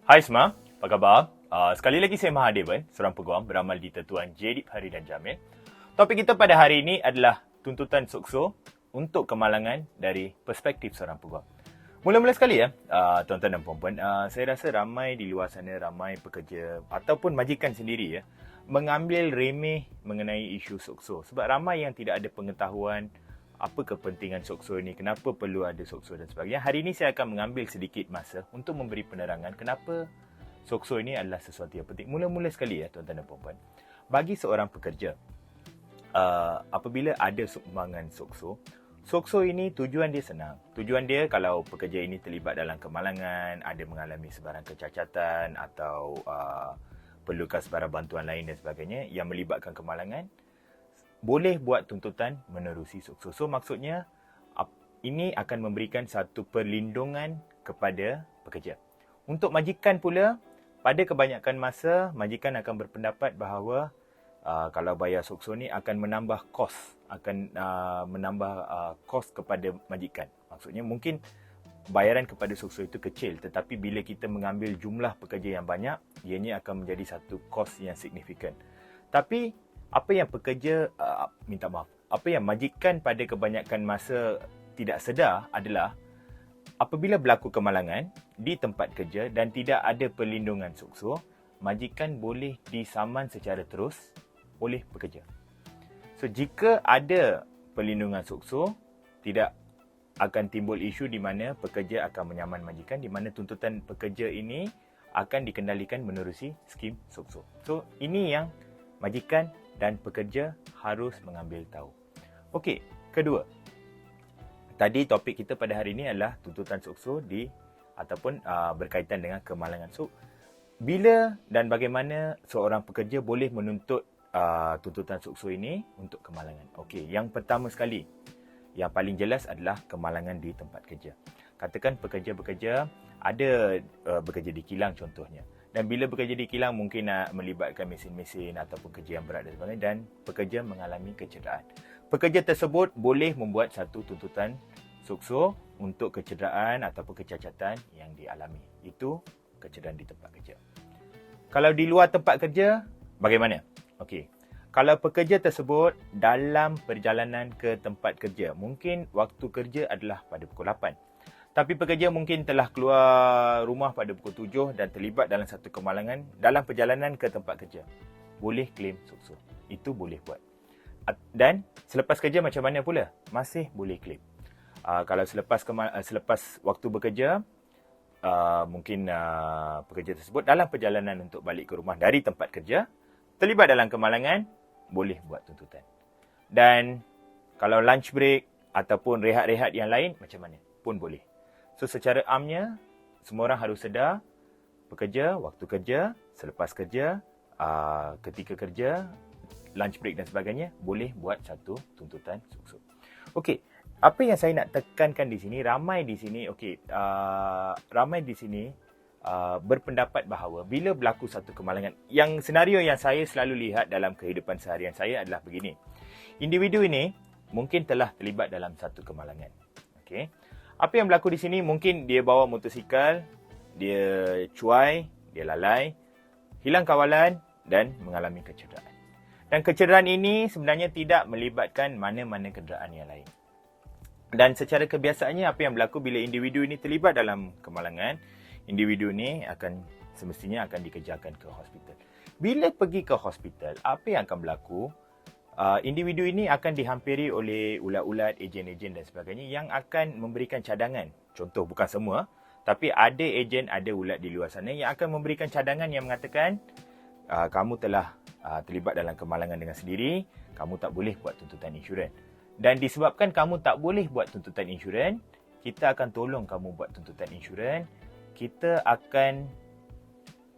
Hai semua, apa khabar? Sekali lagi saya Mahadevan, seorang peguam beramal di Tetuan Jedip Hari dan Jamil. Topik kita pada hari ini adalah tuntutan SOKSO untuk kemalangan dari perspektif seorang peguam. Mula-mula sekali tuan-tuan dan puan-puan, saya rasa ramai di luar sana, ramai pekerja ataupun majikan sendiri mengambil remeh mengenai isu SOKSO. Sebab ramai yang tidak ada pengetahuan apa kepentingan SOKSO ini, kenapa perlu ada SOKSO dan sebagainya. Hari ini saya akan mengambil sedikit masa untuk memberi penerangan kenapa SOKSO ini adalah sesuatu yang penting. Mula-mula sekali tuan-tuan dan puan-puan, bagi seorang pekerja, apabila ada sumbangan SOKSO, SOKSO ini tujuan dia senang. Tujuan dia kalau pekerja ini terlibat dalam kemalangan, ada mengalami sebarang kecacatan atau perlukan sebarang bantuan lain dan sebagainya yang melibatkan kemalangan, boleh buat tuntutan menerusi SOKSO. So maksudnya ini akan memberikan satu perlindungan kepada pekerja. Untuk majikan pula, pada kebanyakan masa majikan akan berpendapat bahawa kalau bayar SOKSO ni akan menambah kos, kos kepada majikan. Maksudnya mungkin bayaran kepada SOKSO itu kecil, tetapi bila kita mengambil jumlah pekerja yang banyak, ianya akan menjadi satu kos yang signifikan. Tapi apa yang majikan pada kebanyakan masa tidak sedar adalah apabila berlaku kemalangan di tempat kerja dan tidak ada perlindungan SOKSO, majikan boleh disaman secara terus oleh pekerja. So, jika ada perlindungan SOKSO, tidak akan timbul isu di mana pekerja akan menyaman majikan, di mana tuntutan pekerja ini akan dikendalikan menerusi skim SOKSO. So, ini yang majikan dan pekerja harus mengambil tahu. Okey, kedua. Tadi topik kita pada hari ini adalah tuntutan SOKSO berkaitan dengan kemalangan. So, bila dan bagaimana seorang pekerja boleh menuntut tuntutan SOKSO ini untuk kemalangan? Okey, yang pertama sekali, yang paling jelas adalah kemalangan di tempat kerja. Katakan pekerja ada bekerja di kilang contohnya. Dan bila bekerja di kilang mungkin melibatkan mesin-mesin ataupun kerja yang berat dan sebagainya, dan pekerja mengalami kecederaan. Pekerja tersebut boleh membuat satu tuntutan SOKSO untuk kecederaan ataupun kecacatan yang dialami. Itu kecederaan di tempat kerja. Kalau di luar tempat kerja, bagaimana? Okey. Kalau pekerja tersebut dalam perjalanan ke tempat kerja, mungkin waktu kerja adalah pada pukul 8. Tapi pekerja mungkin telah keluar rumah pada pukul 7 dan terlibat dalam satu kemalangan dalam perjalanan ke tempat kerja. Boleh claim SOKSO. Itu boleh buat. Dan selepas kerja macam mana pula? Masih boleh claim. Kalau selepas waktu bekerja, mungkin pekerja tersebut dalam perjalanan untuk balik ke rumah dari tempat kerja, terlibat dalam kemalangan, boleh buat tuntutan. Dan kalau lunch break ataupun rehat-rehat yang lain, macam mana? Pun boleh. So, secara amnya, semua orang harus sedar, pekerja, waktu kerja, selepas kerja, ketika kerja, lunch break dan sebagainya, boleh buat satu tuntutan SOKSO. Okey, apa yang saya nak tekankan di sini, ramai di sini berpendapat bahawa bila berlaku satu kemalangan, yang senario yang saya selalu lihat dalam kehidupan seharian saya adalah begini. Individu ini mungkin telah terlibat dalam satu kemalangan. Okey. Apa yang berlaku di sini, mungkin dia bawa motosikal, dia cuai, dia lalai, hilang kawalan dan mengalami kecederaan. Dan kecederaan ini sebenarnya tidak melibatkan mana-mana kenderaan yang lain. Dan secara kebiasaannya, apa yang berlaku bila individu ini terlibat dalam kemalangan, individu ini semestinya akan dikejarkan ke hospital. Bila pergi ke hospital, apa yang akan berlaku? Individu ini akan dihampiri oleh ulat-ulat, ejen-ejen dan sebagainya yang akan memberikan cadangan. Contoh, bukan semua, tapi ada ejen, ada ulat di luar sana yang akan memberikan cadangan yang mengatakan kamu telah terlibat dalam kemalangan dengan sendiri, kamu tak boleh buat tuntutan insurans. Dan disebabkan kamu tak boleh buat tuntutan insurans, kita akan tolong kamu buat tuntutan insurans, kita akan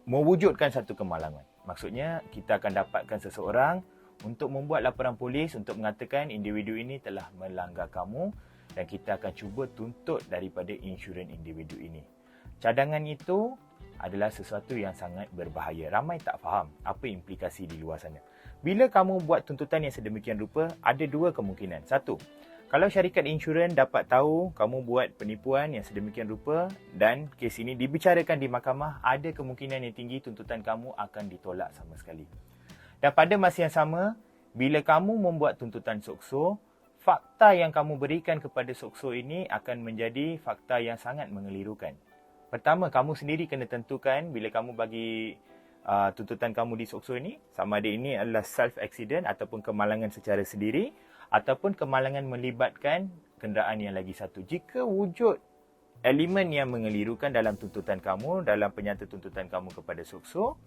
mewujudkan satu kemalangan. Maksudnya, kita akan dapatkan seseorang untuk membuat laporan polis untuk mengatakan individu ini telah melanggar kamu dan kita akan cuba tuntut daripada insurans individu ini. Cadangan itu adalah sesuatu yang sangat berbahaya. Ramai tak faham apa implikasi di luar sana. Bila kamu buat tuntutan yang sedemikian rupa, ada dua kemungkinan. Satu, Kalau syarikat insurans dapat tahu kamu buat penipuan yang sedemikian rupa dan kes ini dibicarakan di mahkamah, ada kemungkinan yang tinggi tuntutan kamu akan ditolak sama sekali. Dan pada masa yang sama, bila kamu membuat tuntutan SOCSO, fakta yang kamu berikan kepada SOCSO ini akan menjadi fakta yang sangat mengelirukan. Pertama, kamu sendiri kena tentukan bila kamu bagi tuntutan kamu di SOCSO ini, sama ada ini adalah self-accident ataupun kemalangan secara sendiri, ataupun kemalangan melibatkan kenderaan yang lagi satu. Jika wujud elemen yang mengelirukan dalam tuntutan kamu, dalam penyata tuntutan kamu kepada SOCSO,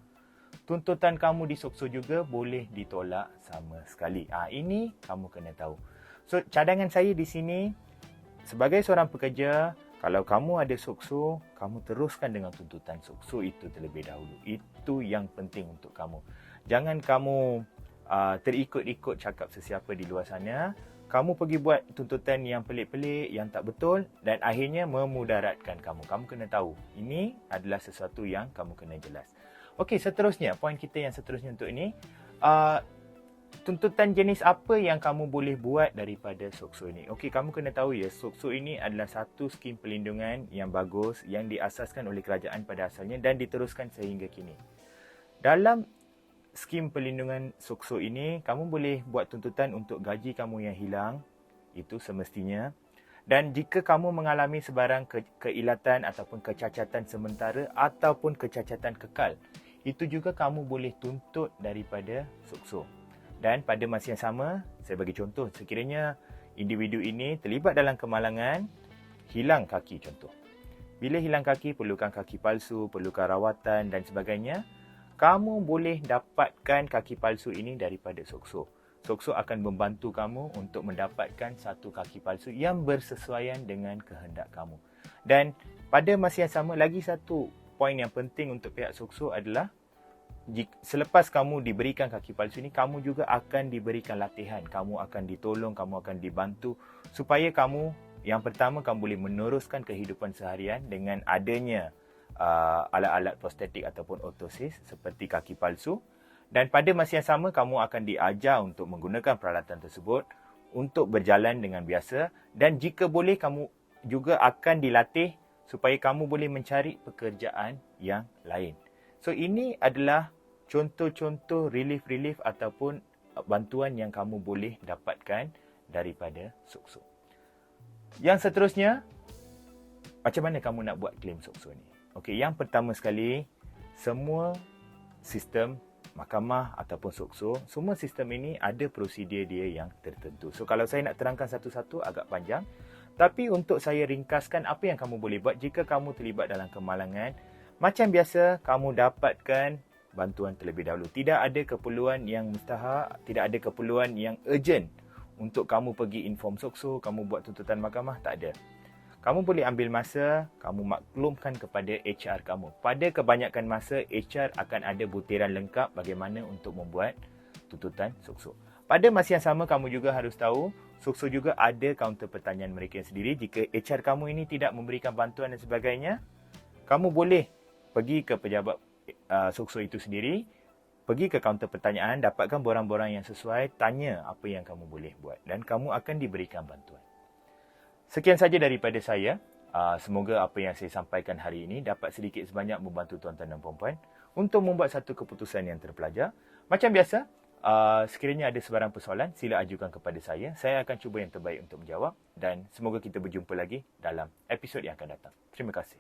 tuntutan kamu di SOCSO juga boleh ditolak sama sekali. Ini kamu kena tahu. So, cadangan saya di sini, sebagai seorang pekerja, kalau kamu ada SOCSO, kamu teruskan dengan tuntutan SOCSO itu terlebih dahulu. Itu yang penting untuk kamu. Jangan kamu terikut-ikut cakap sesiapa di luar sana. Kamu pergi buat tuntutan yang pelik-pelik, yang tak betul dan akhirnya memudaratkan kamu. Kamu kena tahu, ini adalah sesuatu yang kamu kena jelas. Okey, seterusnya, poin kita yang seterusnya untuk ini, tuntutan jenis apa yang kamu boleh buat daripada SOCSO ini. Okey, kamu kena tahu ya, SOCSO ini adalah satu skim perlindungan yang bagus yang diasaskan oleh kerajaan pada asalnya dan diteruskan sehingga kini. Dalam skim perlindungan SOCSO ini, kamu boleh buat tuntutan untuk gaji kamu yang hilang, itu semestinya. Dan jika kamu mengalami sebarang keilatan ataupun kecacatan sementara ataupun kecacatan kekal, itu juga kamu boleh tuntut daripada SOCSO. Dan pada masa yang sama, saya bagi contoh, sekiranya individu ini terlibat dalam kemalangan, hilang kaki contoh. Bila hilang kaki, perlukan kaki palsu, perlukan rawatan dan sebagainya, kamu boleh dapatkan kaki palsu ini daripada SOCSO. SOCSO akan membantu kamu untuk mendapatkan satu kaki palsu yang bersesuaian dengan kehendak kamu. Dan pada masa yang sama, lagi satu poin yang penting untuk pihak SOCSO adalah selepas kamu diberikan kaki palsu ini, kamu juga akan diberikan latihan. Kamu akan ditolong, kamu akan dibantu supaya kamu, yang pertama, kamu boleh meneruskan kehidupan seharian dengan adanya alat-alat prostetik ataupun ortosis seperti kaki palsu. Dan pada masa yang sama, kamu akan diajar untuk menggunakan peralatan tersebut untuk berjalan dengan biasa. Dan jika boleh, kamu juga akan dilatih supaya kamu boleh mencari pekerjaan yang lain. So, ini adalah contoh-contoh relief-relief ataupun bantuan yang kamu boleh dapatkan daripada SOCSO. Yang seterusnya, macam mana kamu nak buat claim SOCSO ni? Okey, yang pertama sekali, semua sistem mahkamah ataupun SOCSO, semua sistem ini ada prosedur dia yang tertentu. So, kalau saya nak terangkan satu-satu agak panjang. Tapi untuk saya ringkaskan apa yang kamu boleh buat jika kamu terlibat dalam kemalangan. Macam biasa, kamu dapatkan bantuan terlebih dahulu. Tidak ada keperluan yang mustahak, tidak ada keperluan yang urgent untuk kamu pergi inform SOCSO, kamu buat tuntutan mahkamah, tak ada. Kamu boleh ambil masa, kamu maklumkan kepada HR kamu. Pada kebanyakan masa, HR akan ada butiran lengkap bagaimana untuk membuat tuntutan SOCSO. Pada masa yang sama, kamu juga harus tahu, SOCSO juga ada kaunter pertanyaan mereka sendiri. Jika HR kamu ini tidak memberikan bantuan dan sebagainya, kamu boleh pergi ke pejabat SOCSO itu sendiri, pergi ke kaunter pertanyaan, dapatkan borang-borang yang sesuai, tanya apa yang kamu boleh buat dan kamu akan diberikan bantuan. Sekian saja daripada saya. Semoga apa yang saya sampaikan hari ini dapat sedikit sebanyak membantu tuan-tuan dan puan-puan untuk membuat satu keputusan yang terpelajar. Macam biasa, sekiranya ada sebarang persoalan, sila ajukan kepada saya. Saya akan cuba yang terbaik untuk menjawab dan semoga kita berjumpa lagi dalam episod yang akan datang. Terima kasih.